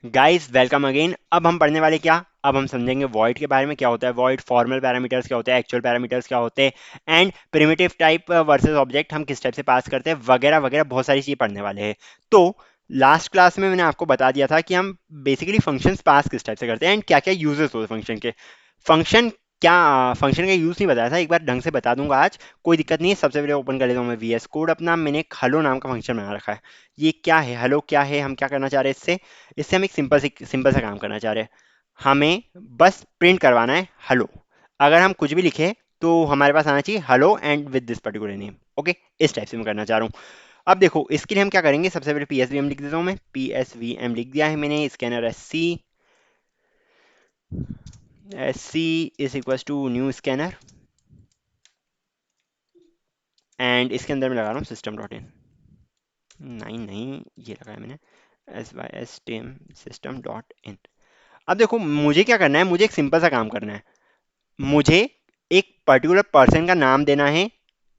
Guys welcome again. अब हम पढ़ने वाले क्या, अब हम समझेंगे वॉइड के बारे में। क्या होता है वॉइड, फॉर्मल पैरामीटर्स क्या होते हैं, एक्चुअल पैरामीटर्स क्या होते हैं, and primitive type versus object हम किस टाइप से पास करते हैं, वगैरह वगैरह बहुत सारी चीज़ पढ़ने वाले हैं। तो लास्ट क्लास में मैंने आपको बता दिया था कि हम बेसिकली फंक्शंस पास किस टाइप से करते हैं एंड क्या क्या यूजेस होते हैं फंक्शन के। फंक्शन क्या, फंक्शन का यूज नहीं बताया था, एक बार ढंग से बता दूंगा आज, कोई दिक्कत नहीं है। सबसे पहले ओपन कर लेता हूँ मैं वी एस कोड अपना। मैंने एक हलो नाम का फंक्शन बना रखा है। ये क्या है, हलो क्या है, हम क्या करना चाह रहे हैं इससे। इससे हम एक सिंपल सा काम करना चाह रहे हैं। हमें बस प्रिंट करवाना है हलो। अगर हम कुछ भी लिखे तो हमारे पास आना चाहिए hello and with this particular name. Okay, इस टाइप से मैं करना चाह रहा हूँ। अब देखो इसके लिए हम क्या करेंगे, सबसे पहले पी एस वी एम लिख देता हूँ मैं। पी एस वी एम लिख दिया है मैंने। Scanner S C is equal to new scanner and इसके अंदर मैं लगा रहा हूँ सिस्टम डॉट इन। नहीं नहीं, ये लगाया मैंने, S Y S T M system dot in. अब देखो मुझे क्या करना है, मुझे एक सिंपल सा काम करना है। मुझे एक पर्टिकुलर पर्सन का नाम देना है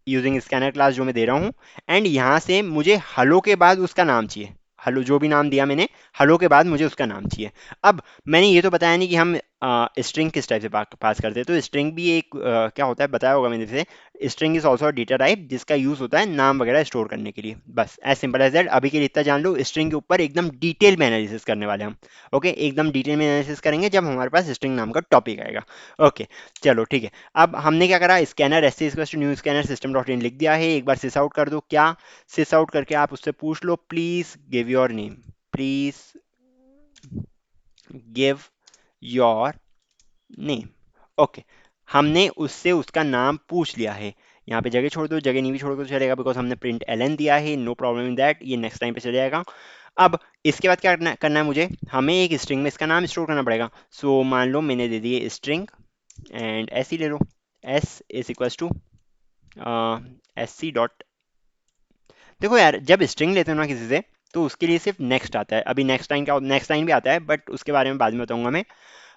यूजिंग स्कैनर क्लास जो मैं दे रहा हूँ। एंड यहाँ से मुझे हलो के बाद उसका नाम चाहिए। हलो जो भी नाम दिया मैंने, हलो के बाद मुझे उसका नाम चाहिए। अब मैंने ये तो बताया नहीं कि हम स्ट्रिंग किस टाइप से पास करते हैं। तो स्ट्रिंग भी एक क्या होता है बताया होगा मैंने जैसे। String is also data type जिसका यूज होता है नाम वगैरह स्टोर करने के लिए। बस एज सिंपल एज दैट। अभी के लिए इतना जान लो, स्ट्रिंग के ऊपर एकदम डिटेल में एनालिसिस करने वाले हम। ओके, एकदम डिटेल में एनालिसिस करेंगे जब हमारे पास स्ट्रिंग नाम का टॉपिक आएगा। ओके, चलो ठीक है। अब हमने क्या करा, scanner S C new scanner system dot in लिख दिया है। एक बार सिस आउट कर दो। क्या सिस आउट करके आप उससे पूछ लो, please give your name, please give your name. Okay, हमने उससे उसका नाम पूछ लिया है। यहाँ पे जगह छोड़ दो, जगह नहीं भी छोड़ दो तो चलेगा, बिकॉज हमने प्रिंट एल एन दिया है। नो प्रॉब्लम इन दैट, ये नेक्स्ट टाइम पे चल जाएगा। अब इसके बाद क्या करना है मुझे, हमें एक स्ट्रिंग में इसका नाम स्टोर करना पड़ेगा। सो मान लो मैंने दे दिए स्ट्रिंग एंड एस ही ले लो। S is equal to S C dot. देखो यार, जब स्ट्रिंग लेते हो ना किसी से, तो उसके लिए सिर्फ नेक्स्ट आता है। अभी नेक्स्ट लाइन क्या, नेक्स्ट लाइन भी आता है बट उसके बारे में बाद में बताऊंगा मैं।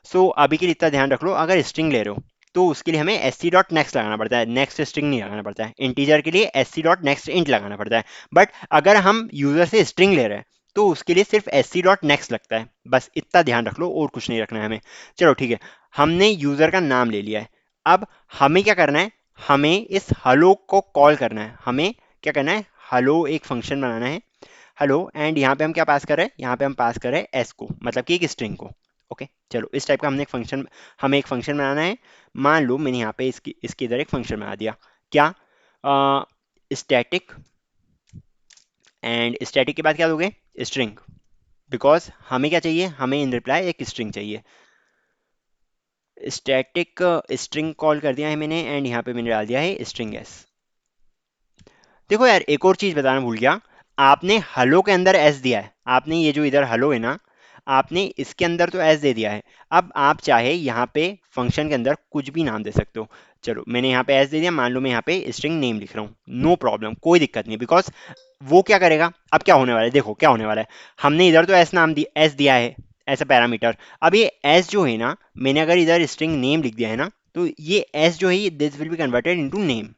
सो अभी के लिए इतना ध्यान रख लो, अगर स्ट्रिंग ले रहे हो तो उसके लिए हमें एस सी डॉट नेक्स्ट लगाना पड़ता है, नेक्स्ट स्ट्रिंग नहीं लगाना पड़ता है। इंटीजर के लिए S C dot next int लगाना पड़ता है। बट अगर हम यूजर से स्ट्रिंग ले रहे हैं तो उसके लिए सिर्फ एस सी डॉट नेक्स्ट लगता है। बस इतना ध्यान रख लो, और कुछ नहीं रखना है हमें। चलो ठीक है, हमने यूजर का नाम ले लिया है। अब हमें क्या करना है, हमें इस हलो को कॉल करना है। हमें क्या करना है, हलो एक फंक्शन बनाना है। हेलो, एंड यहाँ पे हम क्या पास कर रहे हैं, यहाँ पे हम पास कर रहे हैं एस को, मतलब कि एक स्ट्रिंग को। ओके, चलो इस टाइप का हमने एक फंक्शन, हमें एक फंक्शन बनाना है। मान लो मैंने यहाँ पे इसके इधर एक फंक्शन बना दिया। क्या, स्टैटिक, एंड स्टैटिक के बाद क्या दोगे, स्ट्रिंग। बिकॉज हमें क्या चाहिए, हमें इन रिप्लाई एक स्ट्रिंग चाहिए। स्टैटिक स्ट्रिंग कॉल कर दिया है मैंने, एंड यहाँ पे मैंने डाल दिया है स्ट्रिंग एस। देखो यार, एक और चीज बताना भूल गया। आपने हलो के अंदर एस दिया है, आपने ये जो इधर हलो है ना, आपने इसके अंदर तो एस दे दिया है। अब आप चाहे यहाँ पे फंक्शन के अंदर कुछ भी नाम दे सकते हो। चलो मैंने यहाँ पे एस दे दिया, मान लो मैं यहाँ पे स्ट्रिंग नेम लिख रहा हूँ, नो प्रॉब्लम, कोई दिक्कत नहीं। बिकॉज वो क्या करेगा, अब क्या होने वाला है, देखो क्या होने वाला है। हमने इधर तो एस नाम दिया, एस दिया है ऐसा पैरामीटर। अब ये एस जो है ना, मैंने अगर इधर स्ट्रिंग नेम लिख दिया है ना, तो ये एस जो है this will be converted into name.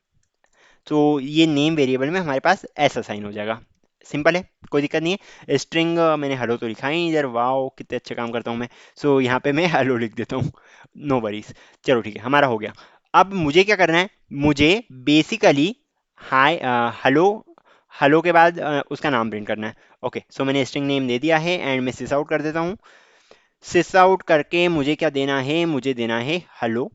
तो ये नेम वेरिएबल में हमारे पास ऐसा साइन हो जाएगा। सिंपल है, कोई दिक्कत नहीं है। स्ट्रिंग मैंने हेलो तो लिखा ही इधर, वाओ कितने अच्छे काम करता हूँ मैं। सो यहाँ पे मैं हेलो लिख देता हूँ, नो वरीज। चलो ठीक है, हमारा हो गया। अब मुझे क्या करना है, मुझे बेसिकली हाय हेलो, हेलो के बाद उसका नाम प्रिंट करना है। ओके, सो मैंने स्ट्रिंग नेम दे दिया है एंड मैं सिस आउट कर देता हूँ। सिस आउट करके मुझे क्या देना है, मुझे देना है हेलो।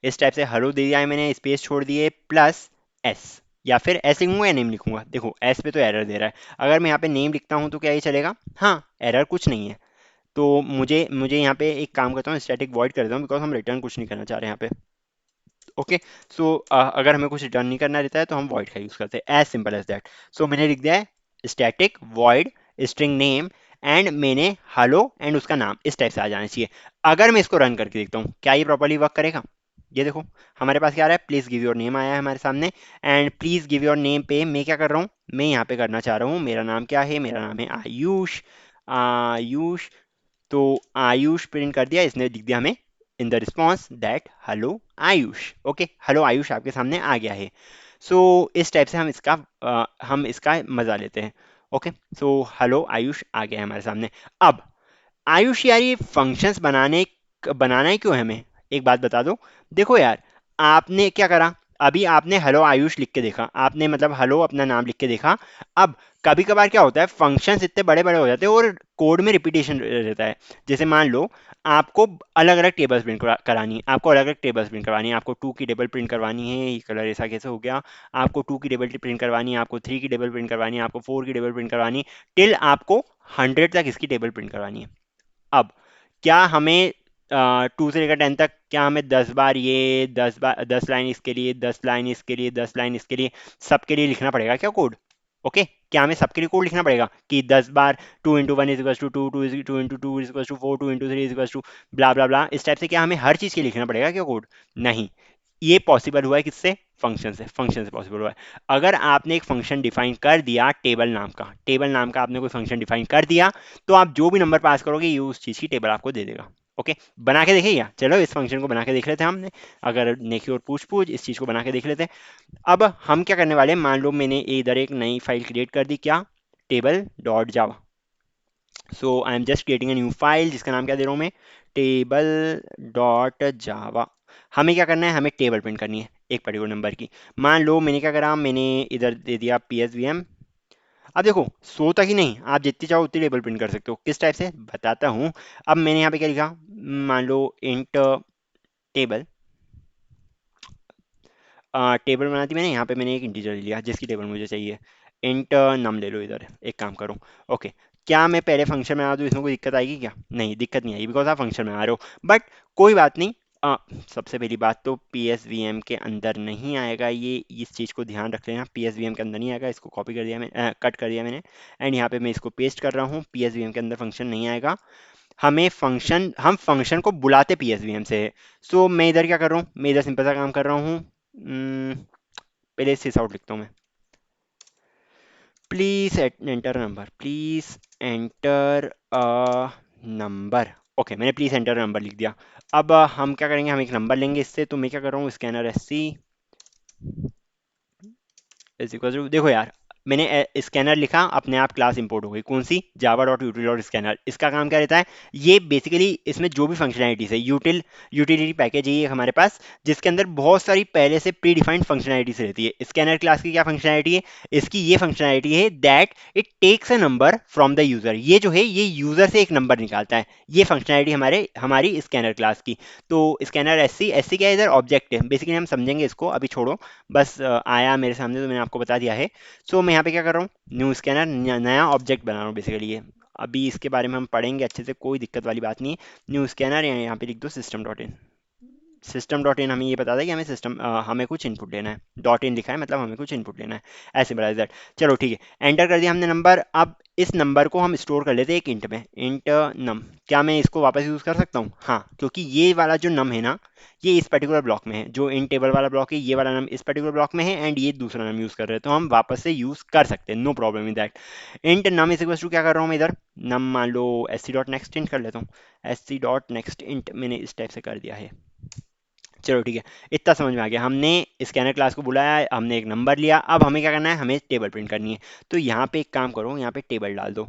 इस टाइप से हेलो दे दिया है मैंने, स्पेस छोड़ दिए, प्लस एस। या फिर एस लिखूंगा या नेम लिखूंगा, देखो एस पे तो एरर दे रहा है। अगर मैं यहाँ पे नेम लिखता हूँ तो क्या ये चलेगा, हाँ एरर कुछ नहीं है। तो मुझे मुझे यहाँ पे एक काम करता हूँ, स्टैटिक वॉइड कर देता हूँ, बिकॉज हम रिटर्न कुछ नहीं करना चाह रहे हैं यहाँ पे। ओके, सो अगर हमें कुछ रिटर्न नहीं करना रहता है तो हम वॉइड का यूज करते हैं, एज सिंपल एज दैट। सो मैंने लिख दिया है static void string name, and मैंने हेलो एंड उसका नाम इस टाइप से आ जाना चाहिए। अगर मैं इसको रन करके देखता हूँ, क्या ये प्रॉपर्ली वर्क करेगा। ये देखो हमारे पास क्या आ रहा है, प्लीज गिव योर नेम आया है हमारे सामने। And please give your name पे मैं क्या कर रहा हूँ, मैं यहाँ पे करना चाह रहा हूँ, मेरा नाम क्या है, मेरा नाम है आयुष। आयुष, तो आयुष प्रिंट कर दिया इसने, लिख दिया हमें in the response that hello Ayush. Okay, hello Ayush आपके सामने आ गया है। सो इस टाइप से हम इसका मजा लेते हैं। ओके, सो हेलो आयुष आ गया है हमारे सामने। अब आयुष यार, ये फंक्शंस बनाना ही क्यों है हमें, एक बात बता दो। देखो यार, आपने क्या करा, अभी आपने हेलो आयुष लिख के देखा, आपने मतलब हेलो अपना नाम लिख के देखा। अब कभी कभार क्या होता है, फंक्शंस इतने बड़े बड़े हो जाते हैं और कोड में रिपीटेशन रहता है। जैसे मान लो आपको अलग अलग टेबल्स प्रिंट करानी है, आपको अलग अलग टेबल्स प्रिंट करवानी है, आपको टू की टेबल प्रिंट करवानी है, ये कलर ऐसा कैसे हो गया, आपको टू की टेबल प्रिंट करवानी है, आपको थ्री की टेबल प्रिंट करवानी है, आपको फोर की टेबल प्रिंट करवानी है, टिल आपको 100 तक इसकी टेबल प्रिंट करवानी है। अब क्या हमें 2 से लेकर 10 तक, क्या हमें 10 बार ये 10 बार 10 लाइन इसके लिए, 10 लाइन इसके लिए, 10 लाइन इसके लिए, सबके लिए लिखना पड़ेगा क्या कोड? ओके, क्या हमें सबके लिए कोड लिखना पड़ेगा कि 10 बार 2 × 1 = 2, 2 × 2 = 4, 2 × 3 = 2, ब्ला ब्ला ब्ला, इस टाइप से क्या हमें हर चीज़ के लिए लिखना पड़ेगा क्या कोड? नहीं, ये पॉसिबल हुआ है किससे? फंक्शन से पॉसिबल हुआ है। अगर आपने एक फंक्शन डिफाइन कर दिया टेबल नाम का आपने कोई फंक्शन डिफाइन कर दिया, तो आप जो भी नंबर पास करोगे ये उस चीज़ की टेबल आपको दे देगा। ओके, बना के देखें क्या? चलो इस फंक्शन को बना के देख लेते हैं हमने। अगर नेकी और पूछ पूछ इस चीज़ को बना के देख लेते हैं। अब हम क्या करने वाले हैं, मान लो मैंने इधर एक नई फाइल क्रिएट कर दी, क्या? Table dot Java. So I am just creating a new file जिसका नाम क्या दे रहा हूँ मैं, टेबल डॉट जावा। हमें क्या करना है, हमें टेबल प्रिंट करनी है एक पर्टिकुलर नंबर की। मान लो मैंने क्या करा, मैंने इधर दे दिया PSVM। अब देखो, सो तक ही नहीं, आप जितनी चाहो उतनी टेबल प्रिंट कर सकते हो। किस टाइप से बताता हूँ। अब मैंने यहाँ पे क्या लिखा, मान लो इंट टेबल, टेबल बना दी मैंने, यहाँ पे मैंने एक इंटीजर लिया जिसकी टेबल मुझे चाहिए। इंट नम ले लो, इधर एक काम करो। ओके, क्या मैं पहले फंक्शन में आ दूँ, इसमें कोई दिक्कत आएगी क्या? नहीं, दिक्कत नहीं आएगी, बिकॉज आप फंक्शन में आ रहे हो। बट कोई बात नहीं। अ, सबसे पहली बात तो PSVM के अंदर नहीं आएगा ये, इस चीज़ को ध्यान रख लेना, PSVM के अंदर नहीं आएगा। इसको कॉपी कर दिया मैंने, कट कर दिया मैंने, एंड यहाँ पे मैं इसको पेस्ट कर रहा हूँ। PSVM के अंदर फंक्शन नहीं आएगा। हम फंक्शन को बुलाते PSVM से है। सो मैं इधर क्या कर रहा हूँ, मैं इधर सिंपल सा काम कर रहा हूँ। पहले सिस आउट लिखता हूँ मैं। Please enter number, please enter a number. Okay, मैंने प्लीज एंटर नंबर लिख दिया। अब हम क्या करेंगे, हम एक नंबर लेंगे इससे। तो मैं क्या कर रहा हूँ, scanner SC is equal to, देखो यार, मैंने स्कैनर लिखा, अपने आप क्लास इंपोर्ट हो गई। कौन सी? Java dot util dot scanner. इसका काम क्या रहता है, ये बेसिकली इसमें जो भी फंक्शनैलिटीज है, यूटिलिटी पैकेज है ये हमारे पास, जिसके अंदर बहुत सारी पहले से प्री डिफाइंड फंक्शनैलिटीज रहती है। स्कैनर क्लास की क्या फंक्शनैलिटी है, इसकी ये फंक्शनैलिटी है that it takes a number from the user. ये जो है, ये यूजर से एक नंबर निकालता है। ये फंक्शनैलिटी हमारी स्कैनर क्लास की। तो स्कैनर SC क्या है, इधर ऑब्जेक्ट है बेसिकली, हम समझेंगे इसको, अभी छोड़ो। बस आया मेरे सामने तो मैंने आपको बता दिया है। सो मैं यहाँ पे क्या कर रहा हूँ, न्यू स्कैनर, नया ऑब्जेक्ट बना रहा हूँ बेसिकली ये। अभी इसके बारे में हम पढ़ेंगे अच्छे से, कोई दिक्कत वाली बात नहीं है। न्यू स्कैनर, यहाँ पे लिख दो system.in हमें ये बताता है कि हमें कुछ इनपुट लेना है। डॉट इन लिखा है मतलब हमें कुछ इनपुट लेना है, ऐसे बता दैट। चलो ठीक है, एंटर कर दिया हमने नंबर। अब इस नंबर को हम स्टोर कर लेते हैं एक इंट में, इंट नम। क्या मैं इसको वापस यूज़ कर सकता हूँ? हाँ, क्योंकि ये वाला जो नम है ना, ये इस पर्टिकुलर ब्लॉक में है। जो इन टेबल वाला ब्लॉक है, ये वाला नम इस पर्टिकुलर ब्लॉक में है, एंड ये दूसरा नम यूज़ कर रहे हैं, तो हम वापस से यूज़ कर सकते हैं, no problem in that. Int num is equal to, क्या कर रहा हूँ मैं इधर, नम मान लो SC डॉट नेक्स्ट इंट कर लेता हूँ। SC डॉट नेक्स्ट इंट मैंने इस टाइप से कर दिया है। चलो ठीक है, इतना समझ में आ गया। हमने स्कैनर क्लास को बुलाया, हमने एक नंबर लिया, अब हमें क्या करना है, हमें टेबल प्रिंट करनी है। तो यहाँ पे एक काम करो, यहाँ पे टेबल डाल दो,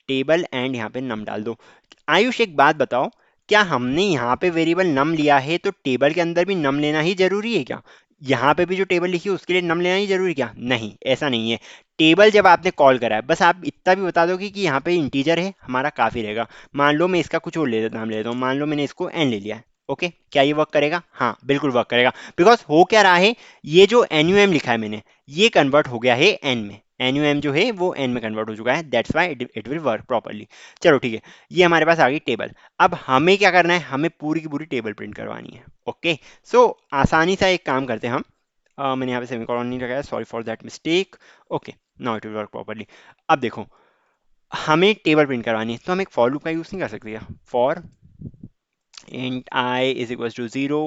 टेबल, एंड यहाँ पे नम डाल दो। आयुष एक बात बताओ, क्या हमने यहाँ पे वेरिएबल नम लिया है तो टेबल के अंदर भी नम लेना ही जरूरी है क्या? यहाँ पे भी जो टेबल लिखी है उसके लिए नम लेना ही जरूरी क्या? नहीं, ऐसा नहीं है। टेबल जब आपने कॉल करा है, बस आप इतना भी बता दोगे कि यहाँ पे इंटीजर है, हमारा काफी रहेगा। मान लो मैं इसका कुछ और नाम ले लेता हूँ, मान लो मैंने इसको एन ले लिया है। ओके, क्या ये वर्क करेगा? हाँ, बिल्कुल वर्क करेगा। बिकॉज हो क्या रहा है, ये जो NUM लिखा है मैंने, ये कन्वर्ट हो गया है एन में। NUM जो है वो एन में कन्वर्ट हो चुका है, that's why it will work properly. चलो ठीक है, ये हमारे पास आ गई टेबल। अब हमें क्या करना है, हमें पूरी की पूरी टेबल प्रिंट करवानी है। ओके, सो आसानी सा एक काम करते हैं हम। मैंने यहाँ पे सेमीकोलन नहीं लगाया, sorry for that mistake. Okay, now it will work properly. अब देखो, हमें टेबल प्रिंट करवानी है, तो हम एक फॉर लूप का यूज़ नहीं कर सकते क्या? For int I is equal to zero,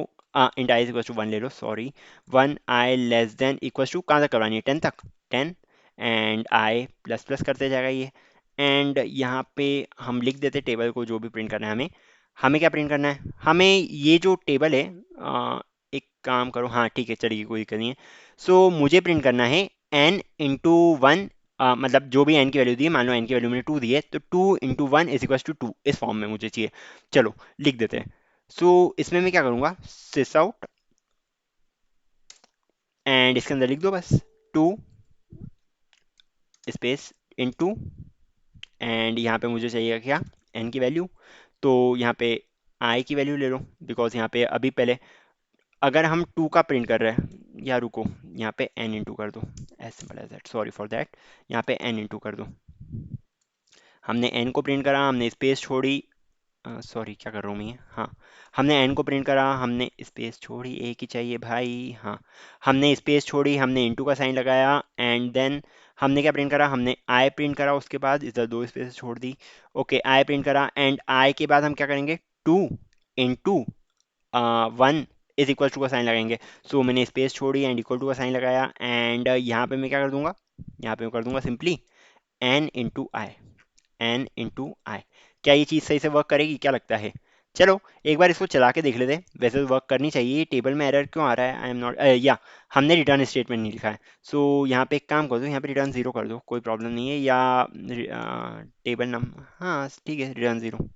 int I is equal to one ले लो, sorry, one I less than equal to, कहाँ तक करवानी है, 10 तक, 10, एंड आई प्लस प्लस करते जाएगा ये। एंड यहाँ पे हम लिख देते टेबल को, जो भी प्रिंट करना है हमें। हमें क्या प्रिंट करना है, हमें ये जो टेबल है, एक काम करो, हाँ ठीक है चलिए, कोई दिक्कत नहीं है। सो मुझे प्रिंट करना है n इंटू वन मतलब जो भी n की वैल्यू दी है, मान लो n की वैल्यू मैंने 2 दी है, तो 2 × 1 इज इक्वल टू 2, इस फॉर्म में मुझे चाहिए। चलो लिख देते हैं। सो इसमें मैं क्या करूंगा, सिस आउट, एंड इसके अंदर लिख दो बस 2 स्पेस इनटू, एंड यहाँ पे मुझे चाहिए क्या, n की वैल्यू। तो यहाँ पे i की वैल्यू ले लो, बिकॉज यहाँ पे अभी पहले अगर हम 2 का प्रिंट कर रहे हैं, या रुको, यहाँ पे n इंटू कर दो, as simple as that, sorry for that, यहाँ पे n इंटू कर दो। हमने n को प्रिंट करा, हमने स्पेस छोड़ी, सॉरी क्या कर रहा हूँ मैं ये? हाँ, हमने n को प्रिंट करा, हमने स्पेस छोड़ी, एक ही चाहिए भाई, हाँ, हमने स्पेस छोड़ी, हमने इंटू का साइन लगाया, एंड देन हमने क्या प्रिंट करा, हमने i प्रिंट करा, उसके बाद इधर 2 स्पेस छोड़ दी। ओके, i प्रिंट करा, एंड i के बाद हम क्या करेंगे, 2 इंटू 1 इज इक्वल टू का साइन लगाएंगे। सो मैंने स्पेस छोड़ी एंड इक्वल टू का साइन लगाया, एंड यहाँ पे मैं क्या कर दूंगा, यहाँ पे मैं कर दूंगा सिंपली n इंटू आई, n इंटू आई। क्या ये चीज़ सही से वर्क करेगी, क्या लगता है? चलो एक बार इसको चला के देख लेते हैं, वैसे तो वर्क करनी चाहिए। ये टेबल में एरर क्यों आ रहा है, आई एम नॉट, या हमने रिटर्न स्टेटमेंट नहीं लिखा है। सो यहाँ पे एक काम कर दो, यहाँ पे रिटर्न जीरो कर दो, कोई प्रॉब्लम नहीं है, या टेबल नम, हाँ ठीक है, रिटर्न जीरो।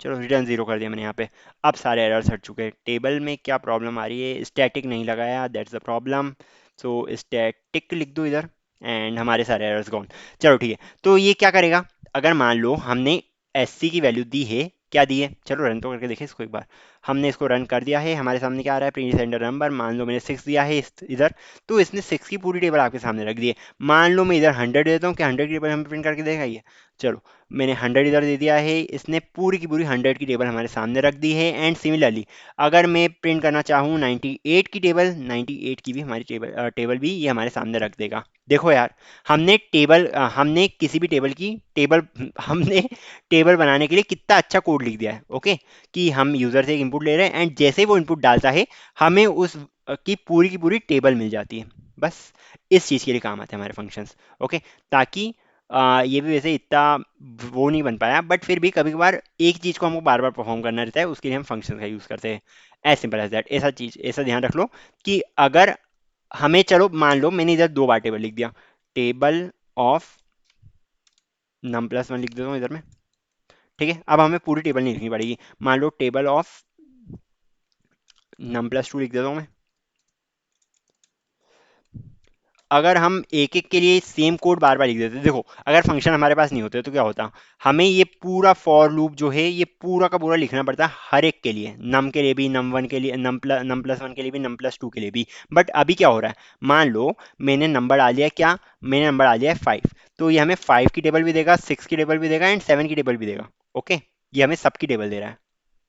चलो रिटर्न जीरो कर दिया मैंने यहाँ पे। अब सारे एरर्स हट चुके हैं। टेबल में क्या प्रॉब्लम आ रही है, स्टैटिक नहीं लगाया, that's the problem. So static लिख दो इधर, एंड हमारे सारे एरर्स गॉन। चलो ठीक है, तो ये क्या करेगा, अगर मान लो हमने SC की वैल्यू दी है, क्या दी है, चलो रन तो करके देखें इसको एक बार। हमने इसको रन कर दिया है, हमारे सामने क्या आ रहा है, प्रिंट सेंडर नंबर, मान लो मैंने 6 दिया है इधर, तो इसने 6 की पूरी टेबल आपके सामने रख दी है। मान लो मैं इधर 100 देता हूँ, क्या 100 की टेबल हमें प्रिंट करके देगा ये? चलो मैंने 100 इधर दे दिया है, इसने पूरी की पूरी 100 की टेबल हमारे सामने रख दी है। एंड सिमिलरली अगर मैं प्रिंट करना चाहूँ 98 की टेबल, 98 की भी हमारी टेबल भी ये हमारे सामने रख देगा। देखो यार, हमने किसी भी टेबल की टेबल हमने टेबल बनाने के लिए कितना अच्छा कोड लिख दिया है। ओके, कि हम यूजर से एक इनपुट ले रहे हैं, एंड जैसे ही वो इनपुट डालता है, हमें उस की पूरी टेबल मिल जाती है। बस इस चीज़ के लिए काम आते हैं हमारे फंक्शंस। ओके, ताकि ये भी वैसे इतना वो नहीं बन पाया, बट फिर भी कभी कभार एक चीज़ को हमको बार बार परफॉर्म करना रहता है, उसके लिए हम फंक्शन का यूज़ करते हैं। एज सिंपल एज दैट, ऐसा चीज़, ऐसा ध्यान रख लो कि अगर हमें, चलो मान लो मैंने इधर 2 बार टेबल लिख दिया, टेबल ऑफ num+1 लिख देता हूँ इधर में। ठीक है, अब हमें पूरी टेबल नहीं लिखनी पड़ेगी, मान लो टेबल ऑफ num+2 लिख देता हूँ मैं। अगर हम एक एक के लिए सेम कोड बार बार लिख देते, देखो अगर फंक्शन हमारे पास नहीं होते तो क्या होता, हमें ये पूरा फॉर लूप जो है ये पूरा का पूरा लिखना पड़ता है हर एक के लिए, नम के लिए भी, num1 के लिए, num+1 के लिए भी, num+2 के लिए भी। बट अभी क्या हो रहा है, मान लो मैंने नंबर डाल दिया, क्या, मैंने नंबर डाल दिया है 5, तो ये हमें 5 की टेबल भी देगा, 6 की टेबल भी देगा, एंड 7 की टेबल भी देगा। ओके, ये हमें सबकी टेबल दे रहा है।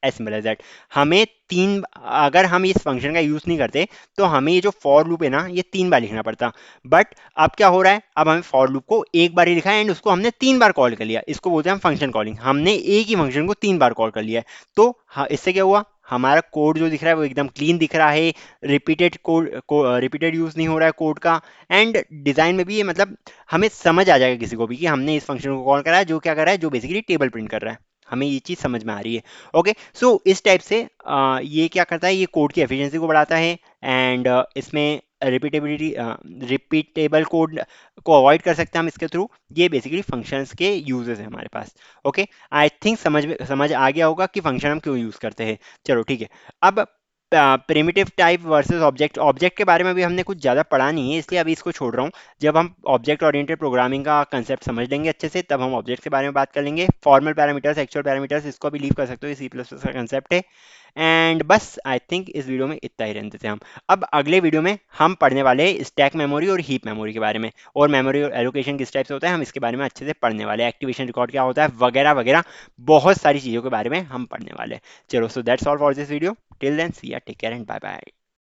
As simple as that. हमें तीन, अगर हम इस फंक्शन का यूज नहीं करते, तो हमें ये जो फॉर लूप है ना, ये 3 बार लिखना पड़ता। बट अब क्या हो रहा है, अब हमें फॉर लूप को एक बार ही लिखा है, एंड उसको हमने 3 बार कॉल कर लिया, इसको बोलते हैं हम फंक्शन कॉलिंग। हमने एक ही फंक्शन को 3 बार कॉल कर लिया है। तो इससे क्या हुआ, हमारा कोड जो दिख रहा है वो एकदम क्लीन दिख रहा है, रिपीटेड कोड को रिपीटेड यूज नहीं हो रहा है कोड का, एंड डिजाइन में भी ये मतलब हमें समझ आ जाएगा किसी को भी कि हमने इस फंक्शन को कॉल करा है, जो क्या कर रहा है, जो बेसिकली टेबल प्रिंट कर रहा है। हमें ये चीज़ समझ में आ रही है। ओके, सो इस टाइप से ये क्या करता है, ये कोड की एफिशिएंसी को बढ़ाता है, एंड इसमें रिपीटेबिलिटी, रिपीटेबल कोड को अवॉइड कर सकते हैं हम इसके थ्रू। ये बेसिकली फंक्शंस के यूजेस है हमारे पास। ओके, आई थिंक समझ आ गया होगा कि फंक्शन हम क्यों यूज़ करते हैं। चलो ठीक है, अब primitive type versus object, object के बारे में भी हमने कुछ ज़्यादा पढ़ा नहीं है, इसलिए अभी इसको छोड़ रहा हूँ। जब हम ऑब्जेक्ट ओरिएंटेड प्रोग्रामिंग का कंसेप्ट समझ लेंगे अच्छे से, तब हम ऑब्जेक्ट के बारे में बात कर लेंगे। फॉर्मल पैरामीटर्स, एक्चुअल पैरामीटर्स, इसको भी लीव कर सकते हो, C++ का कंसेप्ट है। एंड बस आई थिंक इस वीडियो में इतना ही रहने देते हैं हम। अब अगले वीडियो में हम पढ़ने वाले हैं स्टैक मेमोरी और हीप मेमोरी के बारे में, और मेमोरी और एलोकेशन किस टाइप से होता है हम इसके बारे में अच्छे से पढ़ने वाले हैं, एक्टिवेशन रिकॉर्ड क्या होता है, वगैरह वगैरह, बहुत सारी चीज़ों के बारे में हम पढ़ने वाले हैं। चलो, so that's all for this video, till then see ya, take care and bye bye.